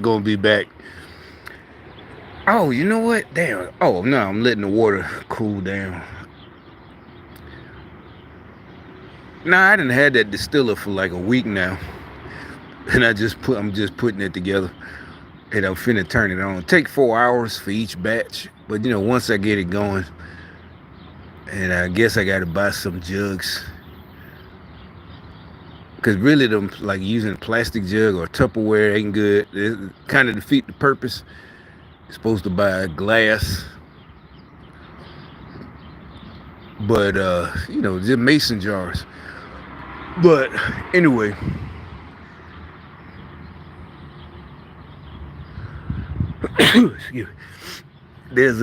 gonna be back. Oh, you know what? Damn. Oh no, I'm letting the water cool down. Nah, I didn't had that distiller for like a week now, and I'm just putting it together, and I'm finna turn it on. Take 4 hours for each batch, but once I get it going, and I guess I got to buy some jugs, cause really them like using a plastic jug or Tupperware ain't good. It kind of defeat the purpose. You're supposed to buy glass, but just mason jars. But anyway, excuse me. There's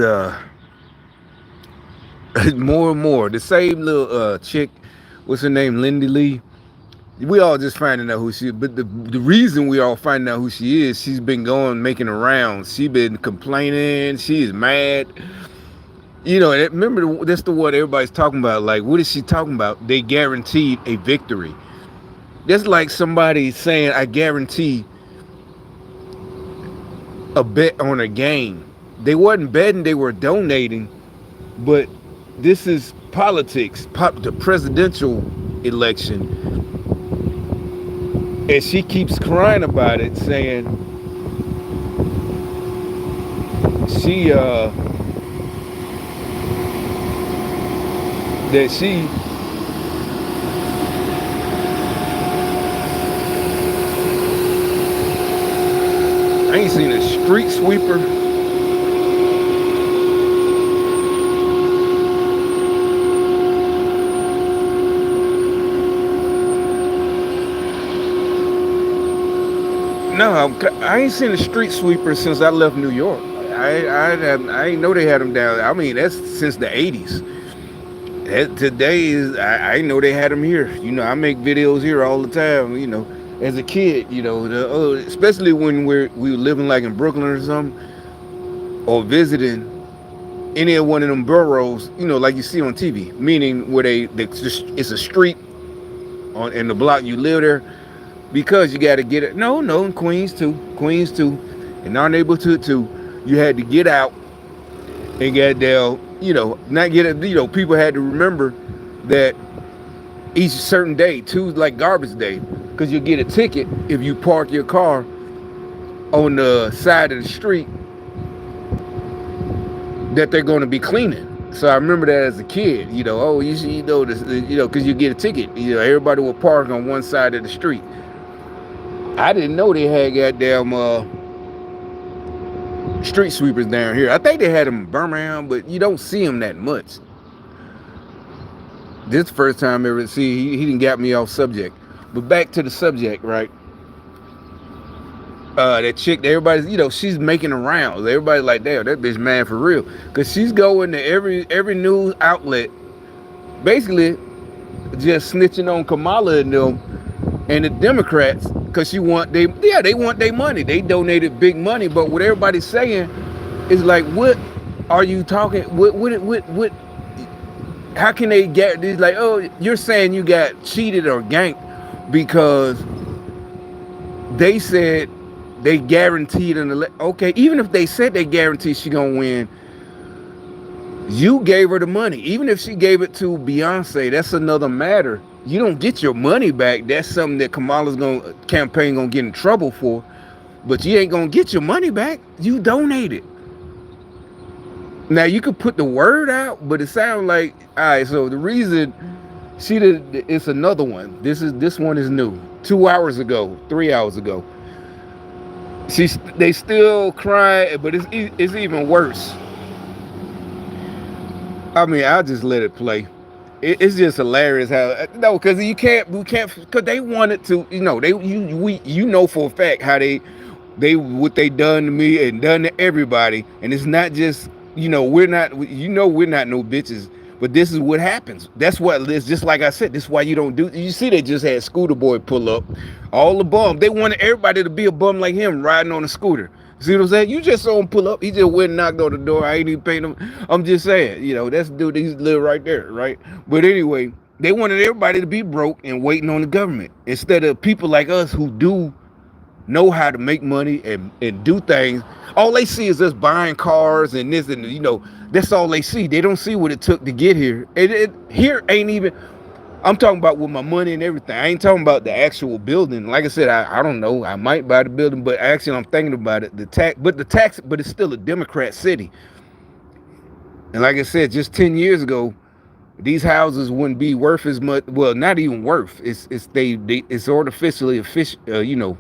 more and more the same little chick. What's her name? Lindy Lee. We all just finding out who she is. But the reason we all finding out who she is, she's been going making around. She been complaining. She is mad. Remember that's the what everybody's talking about. Like, what is she talking about? They guaranteed a victory. That's like somebody saying, I guarantee a bet on a game. They wasn't betting, they were donating. But this is politics, the presidential election. And she keeps crying about it, saying she that she I ain't seen a street sweeper. No, I ain't seen a street sweeper since I left New York. I ain't know they had them down. I mean, that's since the '80s. Today is I know they had them here. I make videos here all the time. As a kid, especially when we were living like in Brooklyn or something, or visiting any of one of them boroughs. Like you see on TV. Meaning where it's a street on in the block you live there, because you got to get it. No, in Queens too, in our neighborhood too. You had to get out and get down. Not get it. People had to remember that each certain day, Tuesday, like garbage day, because you get a ticket if you park your car on the side of the street that they're going to be cleaning. So I remember that as a kid. Oh, you see, this, because you get a ticket. Everybody will park on one side of the street. I didn't know they had goddamn street sweepers down here. I think they had them in Birmingham, but you don't see them that much. This is the first time I ever see. He didn't get me off subject, but back to the subject, right? That chick, everybody's, she's making the rounds. Everybody's like, damn, that bitch mad for real, because she's going to every news outlet, basically just snitching on Kamala and them and the Democrats, because they want their money. They donated big money, but what everybody's saying is like, what are you talking? What? How can they get these? Like, oh, you're saying you got cheated or ganked because they said they guaranteed an election. Okay, even if they said they guaranteed she gonna win, you gave her the money. Even if she gave it to Beyonce, that's another matter. You don't get your money back. That's something that Kamala's campaign gonna get in trouble for. But you ain't gonna get your money back. You donated. Now you could put the word out, but it sounds like, all right. So the reason she did, it's another one. This one is new. 2 hours ago, 3 hours ago. They still cry, but it's even worse. I mean, I'll just let it play. It's just hilarious how because we can't because they wanted to, you know for a fact how they what they done to me and done to everybody, and it's not just we're not we're not no bitches, but this is what happens. That's what it's just like I said. This is why you don't do. You see, they just had Scooter Boy pull up, all the bums. They wanted everybody to be a bum like him riding on a scooter. See what I'm saying? You just saw him pull up. He just went and knocked on the door. I ain't even paying him. I'm just saying, that's the dude. He live right there, right? But anyway, they wanted everybody to be broke and waiting on the government instead of people like us who do know how to make money and do things. All they see is us buying cars and this and that's all they see. They don't see what it took to get here. It here ain't even. I'm talking about with my money and everything. I ain't talking about the actual building. Like I said, I don't know. I might buy the building, but actually I'm thinking about it. But it's still a Democrat city. And like I said, just 10 years ago, these houses wouldn't be worth as much. Well, not even worth. It's artificially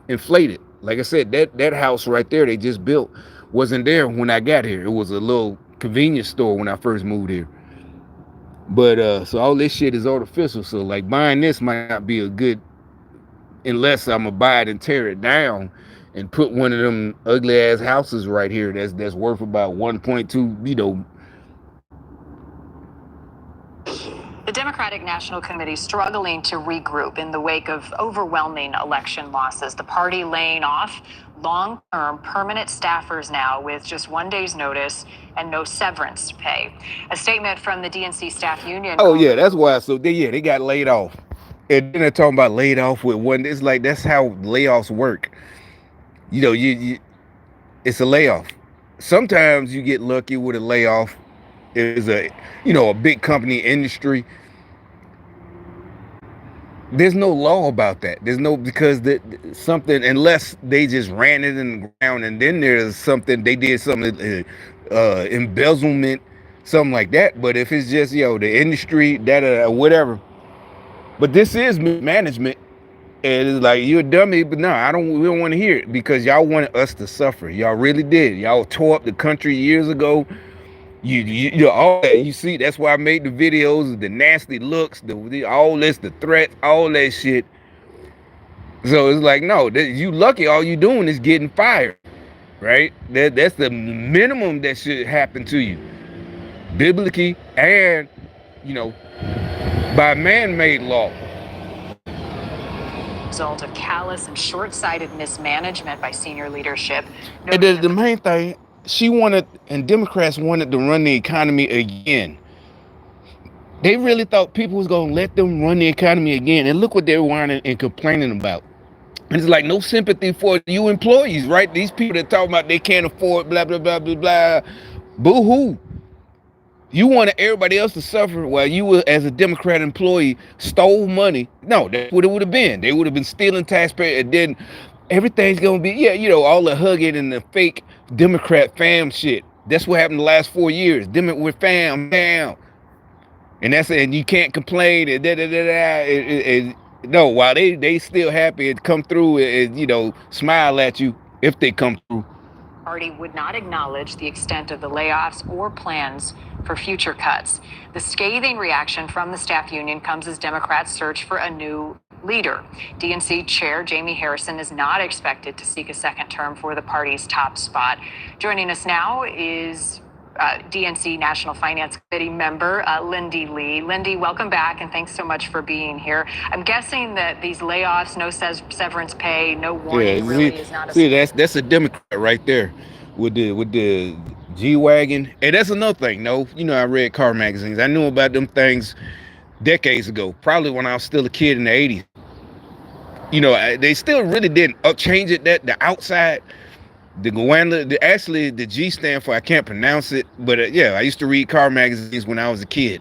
inflated. Like I said, that house right there they just built wasn't there when I got here. It was a little convenience store when I first moved here. But so all this shit is artificial. So like buying this might not be a good, unless I'm gonna buy it and tear it down and put one of them ugly ass houses right here that's worth about 1.2. The Democratic National Committee struggling to regroup in the wake of overwhelming election losses. The party laying off long-term permanent staffers now with just 1 day's notice and no severance pay. A statement from the DNC staff union. Oh yeah, that's why. So they got laid off. And then they're talking about laid off with one. It's like that's how layoffs work. You it's a layoff. Sometimes you get lucky with a layoff. It's a big company industry. There's no law about that. There's no, because something, unless they just ran it in the ground, and then there's something they did something embezzlement, something like that. But if it's just the industry that whatever. But this is management, and it's like, you're a dummy. But no, we don't want to hear it, because y'all wanted us to suffer. Y'all really did. Y'all tore up the country years ago. You all that you see. That's why I made the videos, the nasty looks, all this, the threats, all that shit. So it's like, no, you lucky. All you doing is getting fired, right? That's the minimum that should happen to you, biblically, and by man-made law. Result of callous and short-sighted mismanagement by senior leadership. And the main thing, she wanted, and Democrats wanted to run the economy again. They really thought people was gonna let them run the economy again, and look what they're whining and complaining about. And it's like, no sympathy for you employees, right? These people that talk about they can't afford blah blah blah blah blah. Boo-hoo. You wanted everybody else to suffer while you were, as a Democrat employee, stole money. No, that's what it would have been. They would have been stealing taxpayer, and then everything's gonna be all the hugging and the fake Democrat fam shit. That's what happened the last 4 years. Them with fam, and you can't complain and no, while they still happy and come through and smile at you if they come through. Party would not acknowledge the extent of the layoffs or plans for future cuts. The scathing reaction from the staff union comes as Democrats search for a new leader. DNC Chair Jamie Harrison is not expected to seek a second term for the party's top spot. Joining us now is DNC National Finance Committee member Lindy Lee. Lindy, welcome back, and thanks so much for being here. I'm guessing that these layoffs, no severance pay, no warning, really is not a... See, that's a Democrat right there with the G-Wagon. And that's another thing. No, I read car magazines. I knew about them things decades ago, probably when I was still a kid in the 80s. They still really didn't change it, that the outside. The G stand for, I can't pronounce it, but I used to read car magazines when I was a kid.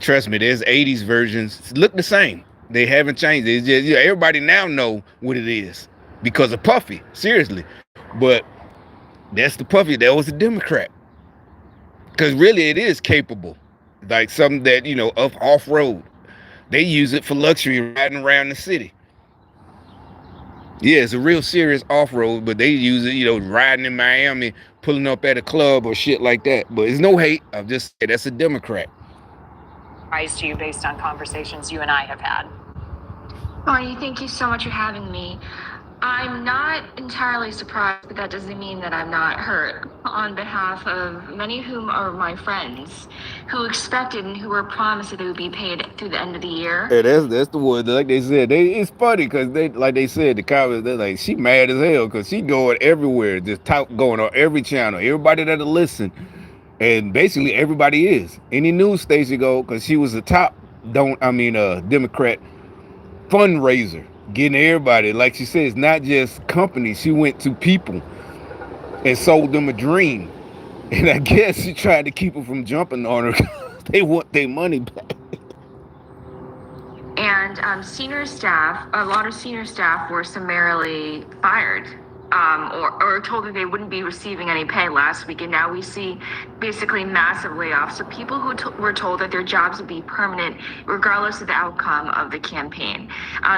Trust me, there's 80s versions. Look the same. They haven't changed. It's just, everybody now know what it is because of Puffy, seriously. But that's the Puffy. That was a Democrat. Because really it is capable. Like something that, off-road. They use it for luxury, riding around the city. Yeah, it's a real serious off-road, but they use it, riding in Miami, pulling up at a club or shit like that. But it's no hate. I'm just saying that's a Democrat. Rise to you based on conversations you and I have had. Marty, thank you so much for having me. I'm not entirely surprised, but that doesn't mean that I'm not hurt on behalf of many of whom are my friends who expected and who were promised that they would be paid through the end of the year. Yeah, that's the word. Like they said, it's funny because they said, the comments, they're like, she mad as hell because she going everywhere, just going on every channel, everybody that'll listen, and basically everybody is. Any news station go, because she was the top Democrat fundraiser. getting everybody. Like she said, it's not just companies. She went to people and sold them a dream. And I guess she tried to keep them from jumping on her. They want their money back. And senior staff, a lot of senior staff were summarily fired, or told that they wouldn't be receiving any pay last week. And now we see basically massive layoffs. So people who were told that their jobs would be permanent, regardless of the outcome of the campaign.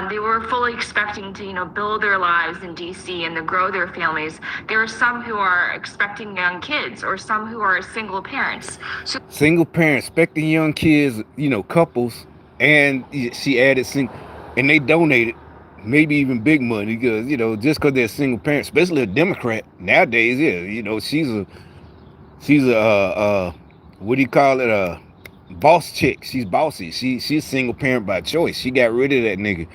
They were fully expecting to, build their lives in DC and to grow their families. There are some who are expecting young kids, or some who are single parents. So Single parents, expecting young kids, couples. And she added and they donated maybe even big money because just because they're single parents, especially a Democrat nowadays. Yeah, she's a what do you call it, a boss chick. She's bossy. She's a single parent by choice. She got rid of that nigga,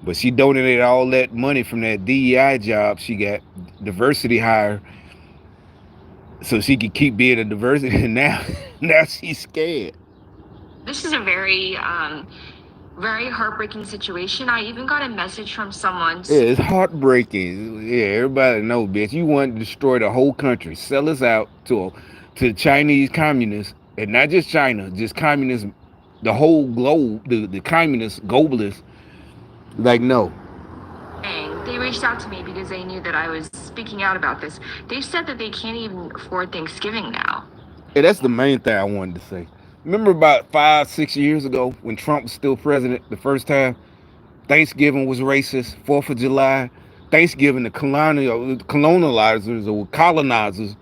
but she donated all that money from that DEI job she got, diversity hire, so she could keep being a diversity. And now she's scared. this is a very heartbreaking situation. I even got a message from someone. Yeah, it's heartbreaking. Yeah, everybody know, bitch. You want to destroy the whole country, sell us out to Chinese communists, and not just China, just communism, the whole globe, the communist globalists. Like, no. They reached out to me because they knew that I was speaking out about this. They said that they can't even afford Thanksgiving now. Yeah, that's the main thing I wanted to say. Remember about 5-6 years ago when Trump was still president the first time? Thanksgiving was racist. 4th of July, Thanksgiving, the colonizers or colonizers.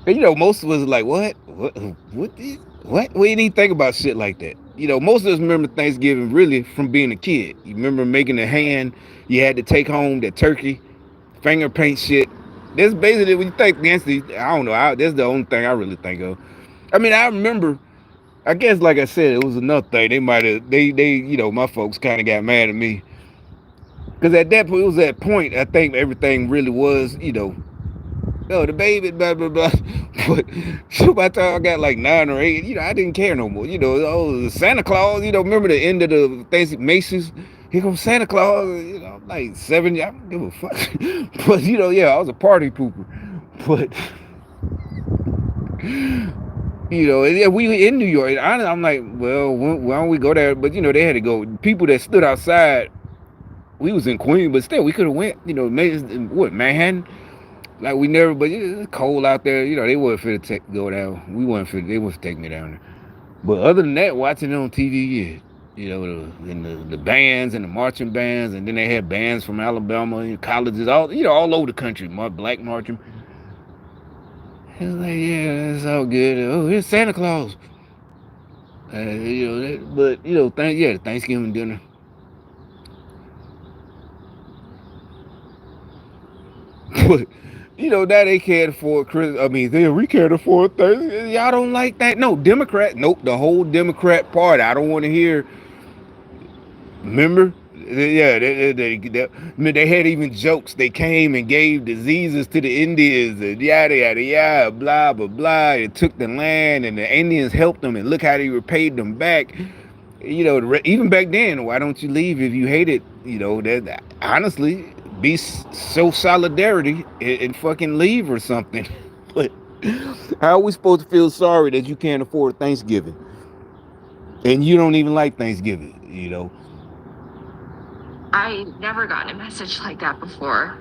And most of us are like, what? What do you need to think about shit like that? Most of us remember Thanksgiving really from being a kid. You remember making a hand, you had to take home that turkey, finger paint shit. That's basically when you think Nancy. I don't know. That's the only thing I really think of. I mean, I remember. I guess, like I said, it was another thing. They might have. My folks kind of got mad at me because at that point, it was that point. I think everything really was, oh, the baby, blah blah blah. But by the time I got like 9 or 8, I didn't care no more. Oh, Santa Claus. Remember the end of the Thanksgiving Macy's? Here comes Santa Claus. I'm like 7. I don't give a fuck. But yeah, I was a party pooper. But we in New York. I'm like, well, why don't we go there? But they had to go. People that stood outside. We was in Queens, but still, we could have went. Manhattan? Like we never. But it's cold out there. They wasn't fit to go down. We wasn't fit. They wasn't taking me down there. But other than that, watching it on TV, yeah. The bands and the marching bands, and then they had bands from Alabama and colleges, all over the country. Black marching. It's like, yeah, it's all good. Oh, here's Santa Claus. The Thanksgiving dinner. But now they can't afford Christmas. I mean, we can't afford Thanksgiving. Y'all don't like that? No, Democrat. Nope, the whole Democrat Party. I don't want to hear. Remember? Yeah, they had even jokes. They came and gave diseases to the Indians and yada yada yada, blah blah blah. It took the land and the Indians helped them, and look how they repaid them back. Even back then, why don't you leave if you hate it? That honestly, be so solidarity and fucking leave or something. But how are we supposed to feel sorry that you can't afford Thanksgiving and you don't even like Thanksgiving? I never gotten a message like that before.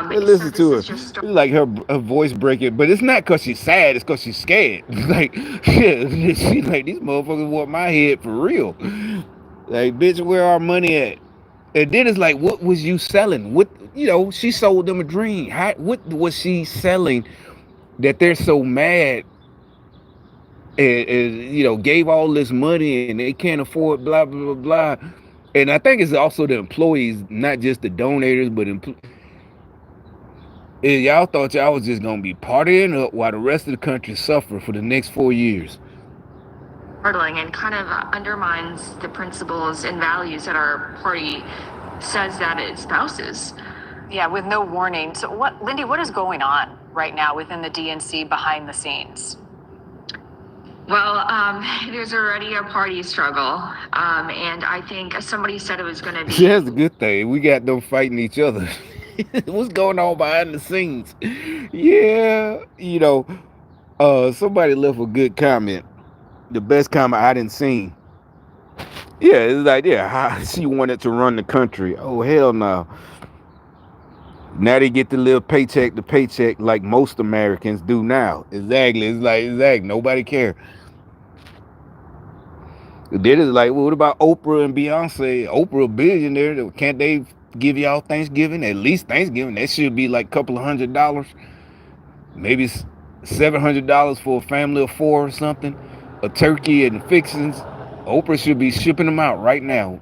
Listen to her. It's like her voice breaking, but it's not because she's sad. It's because she's scared. Like, yeah, she's like, these motherfuckers want my head for real. Like, bitch, where our money at? And then it's like, what was you selling? What, she sold them a dream. What was she selling that they're so mad and gave all this money and they can't afford blah, blah, blah, blah. And I think it's also the employees, not just the donators, but y'all thought y'all was just going to be partying up while the rest of the country suffered for the next 4 years. And kind of undermines the principles and values that our party says that it espouses. Yeah, with no warning. So Lindy, what is going on right now within the DNC behind the scenes? Well, there's already a party struggle, and I think somebody said it was going to be. That's a good thing. We got them fighting each other. What's going on behind the scenes? Yeah, somebody left a good comment. The best comment I didn't seen. Yeah, it's like, yeah, how she wanted to run the country. Oh, hell no. Now they get to live paycheck to paycheck like most Americans do now. Exactly. It's like, exactly. Nobody care. Then it's like, well, what about Oprah and Beyonce? Oprah a billionaire. Can't they give y'all Thanksgiving? At least Thanksgiving. That should be like a couple of $100. Maybe $700 for a family of four or something. A turkey and fixings. Oprah should be shipping them out right now.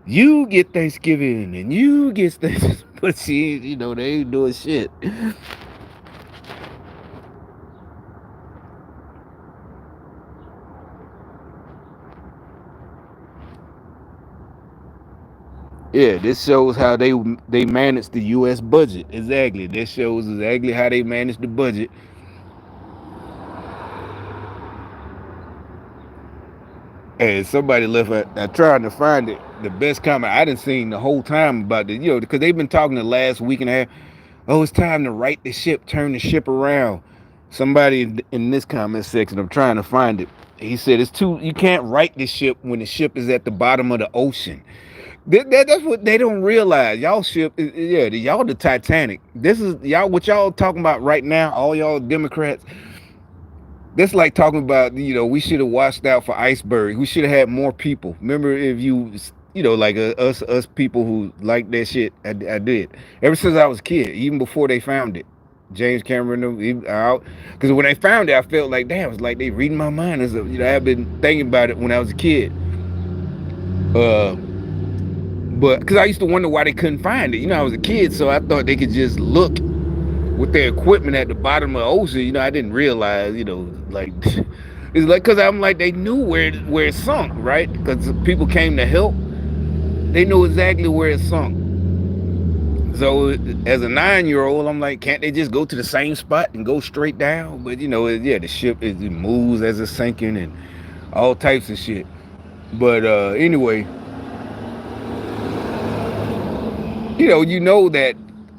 You get Thanksgiving and you get Thanksgiving. But she, they ain't doing shit. Yeah, this shows how they manage the U.S. budget. Exactly. This shows exactly how they manage the budget. And somebody left trying to find it. The best comment I didn't seen the whole time about it, because they've been talking the last week and a half. Oh, it's time to right the ship, turn the ship around. Somebody in this comment section, I'm trying to find it. He said you can't right the ship when the ship is at the bottom of the ocean. That's what they don't realize. Y'all ship, y'all the Titanic. This is y'all what y'all talking about right now. All y'all Democrats. That's like talking about we should have watched out for icebergs. We should have had more people. Remember if like us people who like that shit. I did ever since I was a kid, even before they found it. James Cameron out because when they found it, I felt like damn, it's like they reading my mind. I've been thinking about it when I was a kid. But because I used to wonder why they couldn't find it. I was a kid, so I thought they could just look with their equipment at the bottom of the ocean. I didn't realize, like it's like because I'm like they knew where it sunk, right? Because people came to help. They knew exactly where it sunk. So as a 9-year-old, I'm like, can't they just go to the same spot and go straight down? But the ship it moves as it's sinking and all types of shit. But anyway. That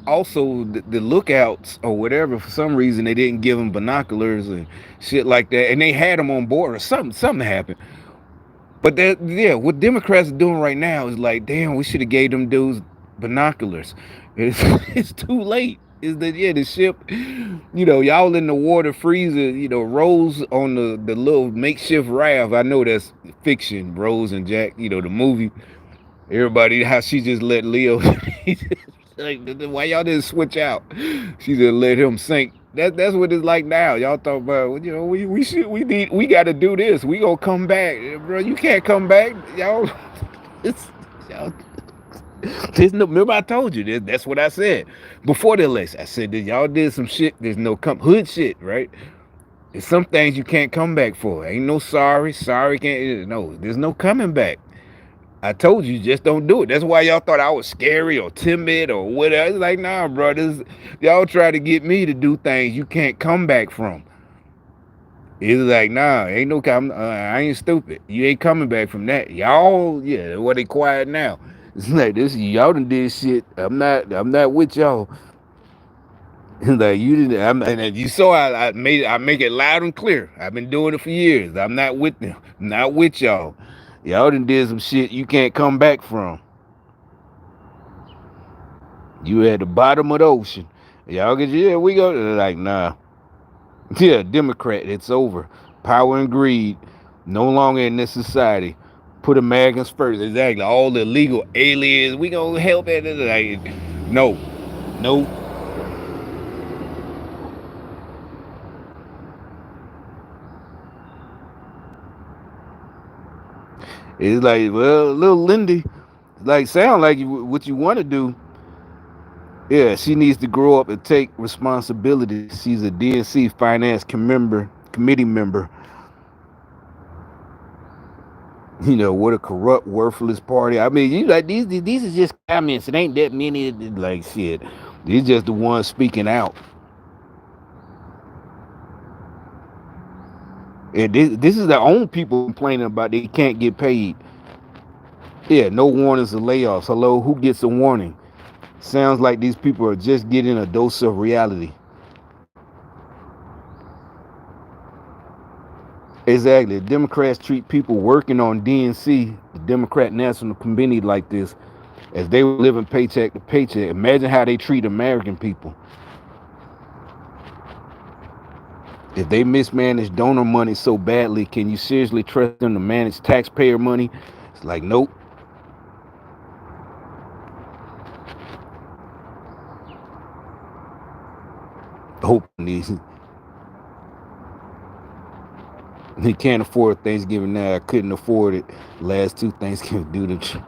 also the lookouts or whatever, for some reason they didn't give them binoculars and shit like that, and they had them on board or something happened. But what Democrats are doing right now is like, damn, we should have gave them dudes binoculars. It's too late. Is that the ship, y'all in the water freezing, Rose on the little makeshift raft. I know that's fiction, Rose and Jack, the movie. Everybody, how she just let Leo, like, why y'all didn't switch out? She just let him sink. That's what it's like now. Y'all talk about, we got to do this. We gonna come back, bro. You can't come back, y'all. Y'all. Remember I told you this. That's what I said before the election. I said that y'all did some shit. There's no hood shit, right? There's some things you can't come back for. Ain't no sorry can't. No, there's no coming back. I told you, just don't do it. That's why y'all thought I was scary or timid or whatever. It's like, nah, bro. Y'all try to get me to do things you can't come back from. It's like, nah, ain't no I ain't stupid. You ain't coming back from that. Y'all, what they quiet now. It's like this. Y'all done did shit. I'm not with y'all. Like you didn't. And if you saw, I make it loud and clear. I've been doing it for years. I'm not with them. I'm not with y'all. Y'all done did some shit you can't come back from. You at the bottom of the ocean. Y'all get we go. They're like, nah. Yeah, Democrat, it's over. Power and greed, no longer in this society. Put Americans first. Exactly. All the illegal aliens, we gonna help it. Like, no. It's like, well, little Lindy, like, sound like what you want to do. Yeah, she needs to grow up and take responsibility. She's a DNC finance committee member. What a corrupt, worthless party. I mean, you like these are just comments. It ain't that many. Like shit. These just the ones speaking out. And this is the only people complaining about they can't get paid. Yeah, no warnings of layoffs. Hello, who gets a warning? Sounds like these people are just getting a dose of reality. Exactly. Democrats treat people working on DNC, the Democrat National Committee, like this, as they were living paycheck to paycheck. Imagine how they treat American people. If they mismanage donor money so badly, can you seriously trust them to manage taxpayer money? It's like, nope. Hoping he can't afford Thanksgiving now. I couldn't afford it last two Thanksgiving due to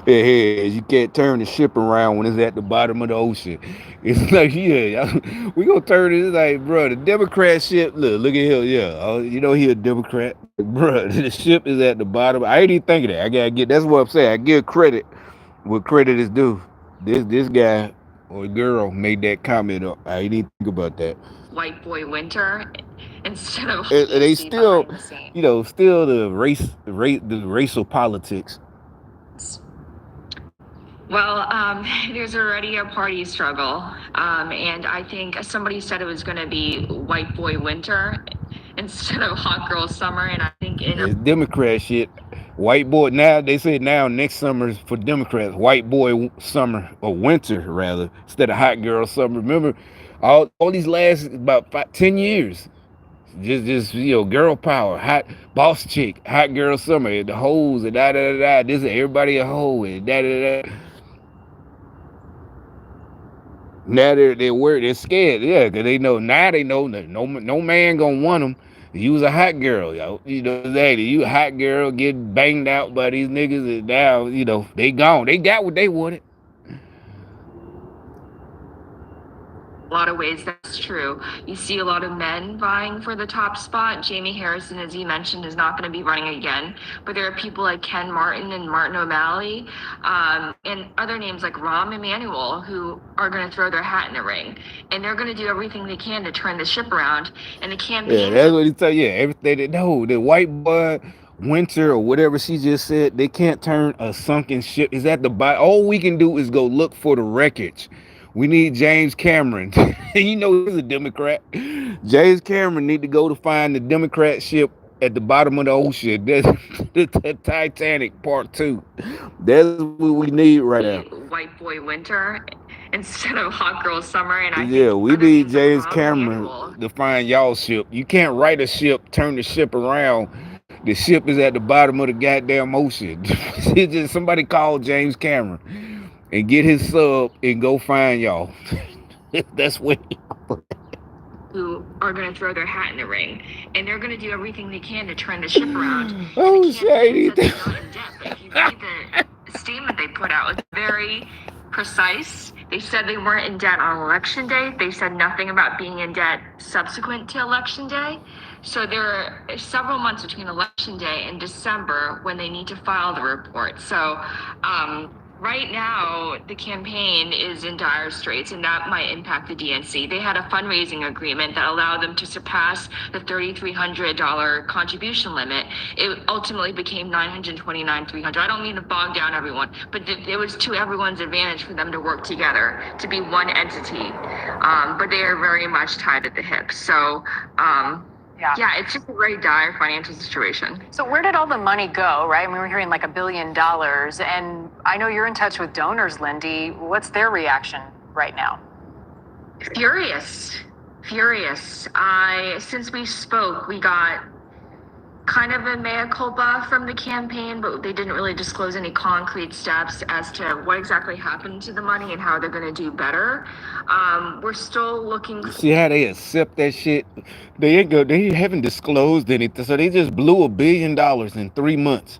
you can't turn the ship around when it's at the bottom of the ocean. It's like, yeah, we gonna turn it. It's like, bro, the Democrat ship. Look at him. Yeah, you know he a Democrat, bro. The ship is at the bottom. I ain't even think of that. I gotta get. That's what I'm saying. I give credit what credit is due. This guy or girl made that comment up. I didn't even think about that. White boy winter instead of And they still, still the racial politics. Well, there's already a party struggle, and I think somebody said it was going to be white boy winter instead of hot girl summer, and I think it's Democrat shit. White boy now they say now next summer is for Democrats. White boy summer or winter rather instead of hot girl summer. Remember, all these last about 10 years, just girl power, hot boss chick, hot girl summer, the hoes and da da da da. This is everybody a hoe and da da da. Now they're worried, they're scared, yeah, because they know that no man gonna want them. You was a hot girl, yo. That you a hot girl getting banged out by these niggas, and now they gone. They got what they wanted. A lot of ways that's true. You see a lot of men vying for the top spot. Jamie Harrison, as you mentioned, is not going to be running again. But there are people like Ken Martin and Martin O'Malley, and other names like Rahm Emanuel who are going to throw their hat in the ring. And they're going to do everything they can to turn the ship around. And the campaign... Yeah, that's what he tell you. Everything they know, the white boy winter or whatever she just said, they can't turn a sunken ship. Is at the bottom. All we can do is go look for the wreckage. We need James Cameron. He's a Democrat. James Cameron need to go to find the Democrat ship at the bottom of the ocean. That's the Titanic Part 2. That's what we need right now. White boy winter instead of hot girl summer. And we need James Cameron to find y'all ship. You can't write a ship, turn the ship around. The ship is at the bottom of the goddamn ocean. Just somebody call James Cameron and get his sub and go find y'all. That's what who are going to throw their hat in the ring, and they're going to do everything they can to turn the ship around. Oh, shady. If you read the statement they put out, it's very precise. They said they weren't in debt on election day. They said nothing about being in debt subsequent to election day. So there are several months between election day and December when they need to file the report. So right now, the campaign is in dire straits, and that might impact the DNC. They had a fundraising agreement that allowed them to surpass the $3,300 contribution limit. It ultimately became $929,300. I don't mean to bog down everyone, but it was to everyone's advantage for them to work together to be one entity. But they are very much tied at the hip. So, yeah, it's just a very dire financial situation. So where did all the money go, right? We were hearing like $1 billion, and I know you're in touch with donors, Lindy. What's their reaction right now? Furious. Since we spoke, we got kind of a mea culpa from the campaign, but they didn't really disclose any concrete steps as to what exactly happened to the money and how they're going to do better. We're still looking. See how they accept that shit? They haven't disclosed anything, so they just blew $1 billion in 3 months,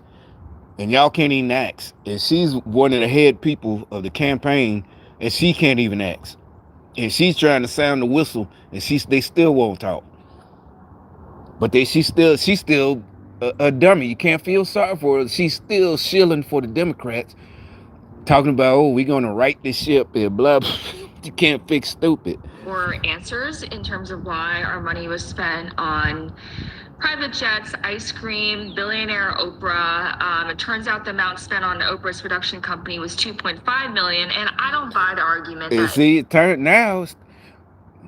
and y'all can't even ask. And she's one of the head people of the campaign, and she can't even ask. And she's trying to sound the whistle, and they still won't talk. But she's still a dummy. You can't feel sorry for her. She's still shilling for the Democrats, talking about, we're going to right this ship and blah, blah. You can't fix stupid. Or answers in terms of why our money was spent on private jets, ice cream, billionaire Oprah. It turns out the amount spent on Oprah's production company was $2.5 million, and I don't buy the argument And that. see, it turned now.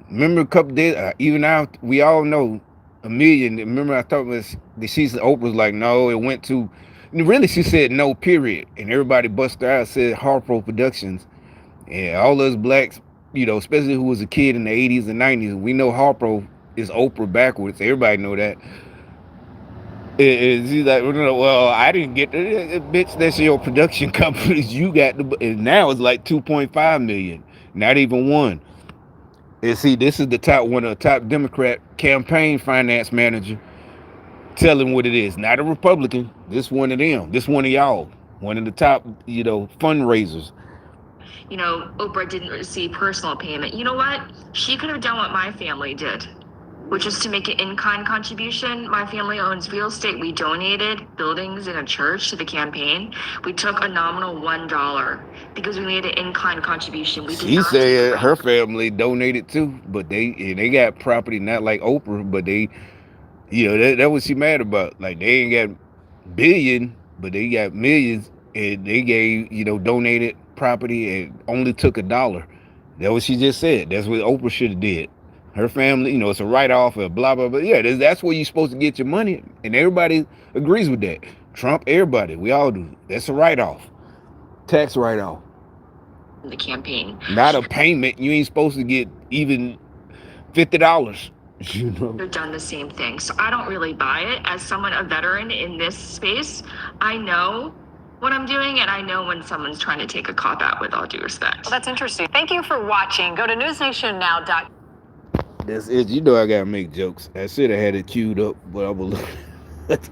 Remember a couple days, even now, we all know $1 million. Remember, I thought Oprah was like, no, it went to. Really, she said no, period, and everybody busted out. Said Harpo Productions, and all us blacks, especially who was a kid in the 80s and 90s, we know Harpo is Oprah backwards. Everybody know that. And she's like, well, I didn't get it, bitch. That's your production companies. You got and now it's like 2.5 million, not even one. And see, this is one of the top Democrat campaign finance manager telling what it is. Not a Republican. This one of them. This one of y'all. One of the top, fundraisers. Oprah didn't receive personal payment. You know what? She could have done what my family did, which is to make an in-kind contribution. My family owns real estate. We donated buildings in a church to the campaign. We took a nominal $1 because we made an in-kind contribution. She said her family donated too, but they got property not like Oprah, but they, that was she mad about. Like they ain't got billion, but they got millions, and they gave, donated property and only took $1. That what she just said. That's what Oprah should have did. Her family, it's a write-off or blah, blah, blah. Yeah, that's where you're supposed to get your money. And everybody agrees with that. Trump, everybody, we all do. That's a write-off. Tax write-off. The campaign. Not a payment. You ain't supposed to get even $50. They've done the same thing. So I don't really buy it. As someone, a veteran in this space, I know what I'm doing, and I know when someone's trying to take a cop out, with all due respect. Well, that's interesting. Thank you for watching. Go to newsnationnow.com. That's it. I gotta make jokes. I should have had it queued up, but I will. Let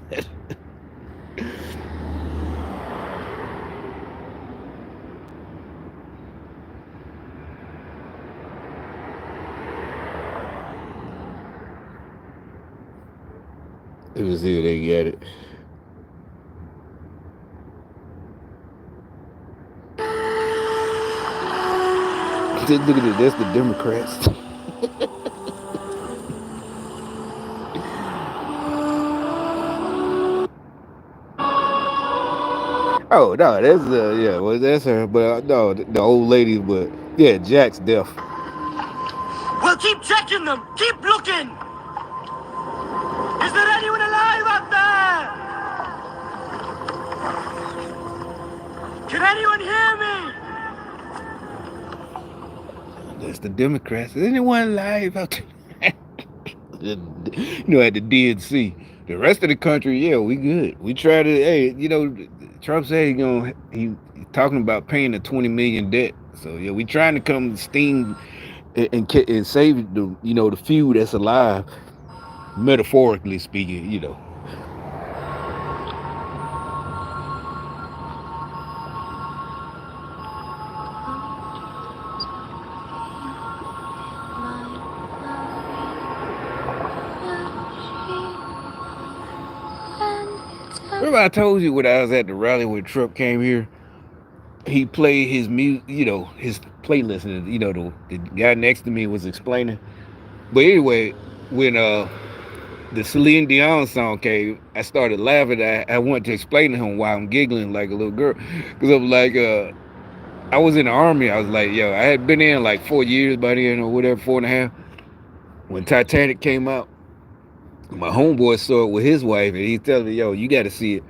me see if they get it. Look at it. That's the Democrats. Oh no, that's her. But no, the old lady. But yeah, Jack's deaf. Well, keep checking them. Keep looking. Is there anyone alive out there? Can anyone hear me? That's the Democrats. Is anyone alive out there? At the DNC. The rest of the country, yeah, we good. We try to. Hey, Trump said he's talking about paying the $20 million debt. So yeah, we trying to come steam and save the few that's alive, metaphorically speaking, Remember I told you when I was at the rally when Trump came here, he played his music, his playlist, and the guy next to me was explaining. But anyway, when the Celine Dion song came, I started laughing. I wanted to explain to him why I'm giggling like a little girl, because I was like, I was in the Army. I was like, I had been in like 4 years by then or whatever, 4.5. When Titanic came out, my homeboy saw it with his wife, and he tells me, you got to see it.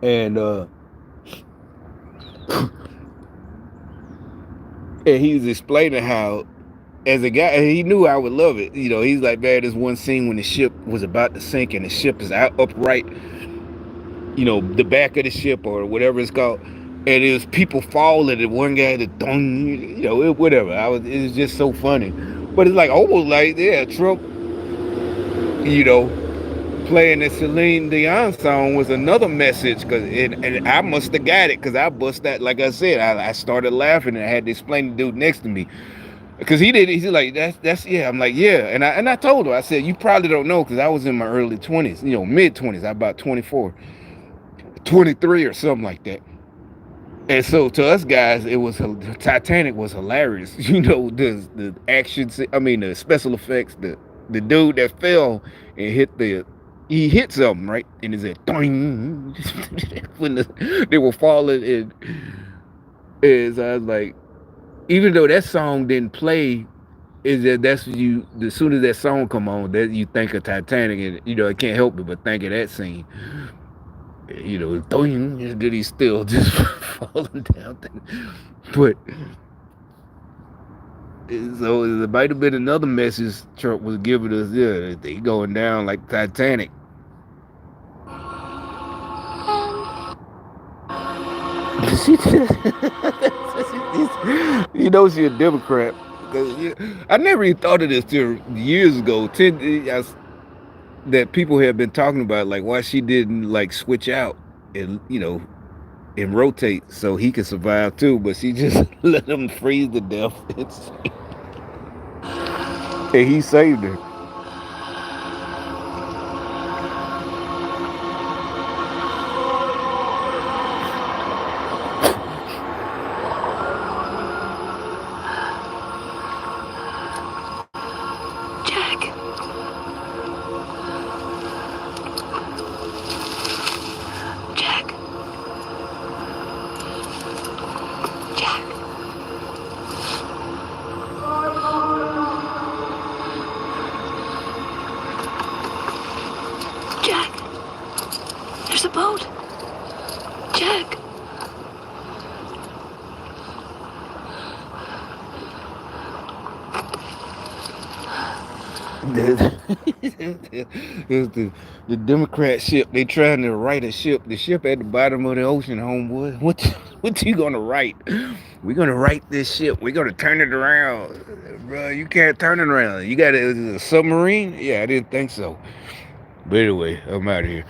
And and he was explaining how, as a guy, he knew I would love it. He's like, man, there's one scene when the ship was about to sink and the ship is out upright, the back of the ship or whatever it's called, and there's people falling and one guy whatever. It was just so funny. But it's like almost like, Trump, playing the Celine Dion song was another message, and I must have got it because I bust that. Like I said, I started laughing and I had to explain to the dude next to me, because he's like, that's I'm like, and I told her, I said, you probably don't know, because I was in my early 20s, mid 20s. I about 24, 23 or something like that. And so to us guys, it was Titanic was hilarious. You know, the action. I mean, the special effects. The dude that fell and he hit something right, and it said doing when they were falling. And is I was like, even though that song didn't play, is that's you. As soon as that song come on, that you think of Titanic, and you know it can't help it but think of that scene. You know, and then he's still just falling down. But so it might have been another message Trump was giving us. Yeah, they going down like Titanic. You know she a Democrat. I never even thought of this till years ago. That people have been talking about, like why she didn't like switch out and and rotate so he could survive too, but she just let him freeze to death and he saved her. There's a boat. Jack. It's the Democrat ship. They trying to right a ship. The ship at the bottom of the ocean, homeboy. What you gonna right? We're gonna right this ship. We're gonna turn it around, bro. You can't turn it around. You got a submarine? Yeah, I didn't think so. But anyway, I'm out of here.